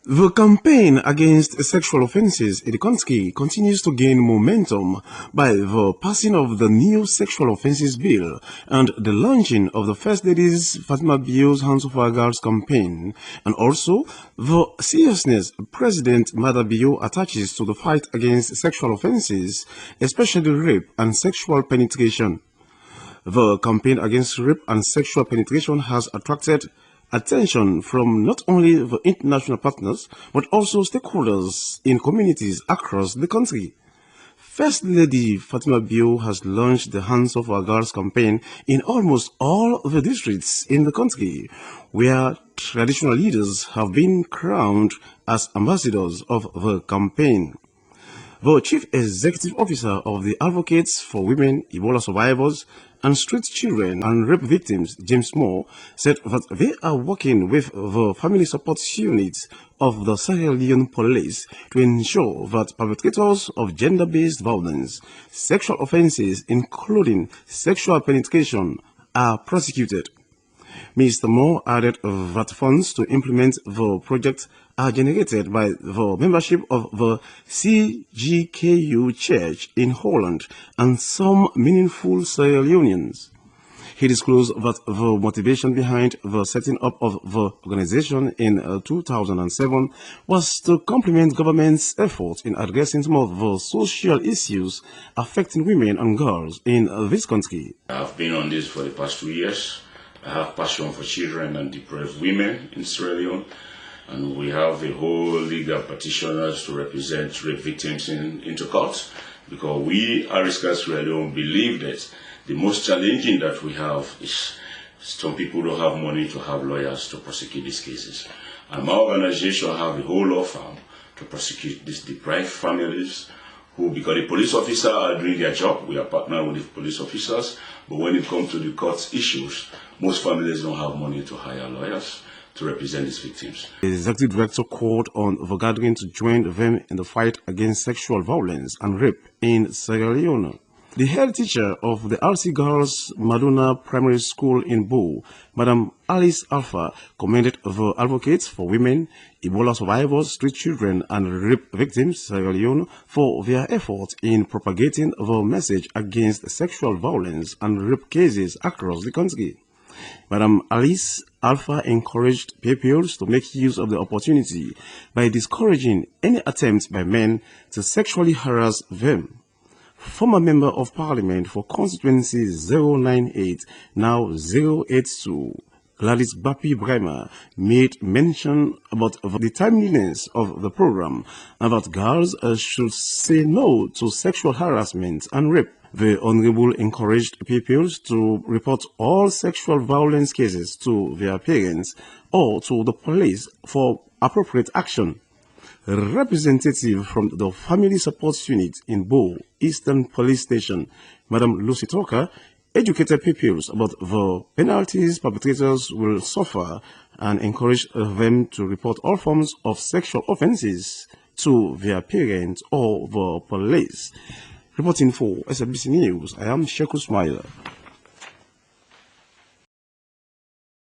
The campaign against sexual offences in the country continues to gain momentum by the passing of the new Sexual Offences Bill and the launching of the First Lady's Fatima Bio's Hands Off Our Girls campaign, and also the seriousness President Mada Bio attaches to the fight against sexual offences, especially rape and sexual penetration. The campaign against rape and sexual penetration has attracted attention from not only the international partners but also stakeholders in communities across the country. First Lady Fatima Bio has launched the Hands Off Our Girls campaign in almost all the districts in the country, where traditional leaders have been crowned as ambassadors of the campaign. The Chief Executive Officer of the Advocates for Women, Ebola Survivors, and Street Children and Rape Victims, James Moore, said that they are working with the Family Support Unit of the Sierra Leone Police to ensure that perpetrators of gender-based violence, sexual offences, including sexual penetration, are prosecuted. Mr. Moore added that funds to implement the project are generated by the membership of the CGKU Church in Holland and some meaningful Sierra Leoneans. He disclosed that the motivation behind the setting up of the organization in 2007 was to complement government's efforts in addressing some of the social issues affecting women and girls in this country. I've been on this for the past 2 years. I have passion for children and deprived women in Sierra Leone, and we have a whole league of petitioners to represent rape victims into court, because we, Awesscrv Sierra Leone, believe that the most challenging that we have is some people don't have money to have lawyers to prosecute these cases. And my organization have a whole law firm to prosecute these deprived families who, because the police officers are doing their job, we are partnering with the police officers, but when it comes to the court issues, most families don't have money to hire lawyers to represent these victims. The executive director called on the gathering to join them in the fight against sexual violence and rape in Sierra Leone. The head teacher of the RC Girls Madonna Primary School in Bo, Madam Alice Alpha, commended the Advocates for Women, Ebola Survivors, Street Children and Rape Victims Sierra Leone for their efforts in propagating the message against sexual violence and rape cases across the country. Madam Alice Alpha encouraged pupils to make use of the opportunity by discouraging any attempt by men to sexually harass them. Former Member of Parliament for Constituency 098, now 082, Gladys Bapi Bremer, made mention about the timeliness of the program and that girls should say no to sexual harassment and rape. The Honorable encouraged pupils to report all sexual violence cases to their parents or to the police for appropriate action. A representative from the Family Support Unit in Bo Eastern Police Station, Madam Lucy Toka, educated pupils about the penalties perpetrators will suffer and encouraged them to report all forms of sexual offences to their parents or the police. Reporting for SBC News, I am Sheku Smile.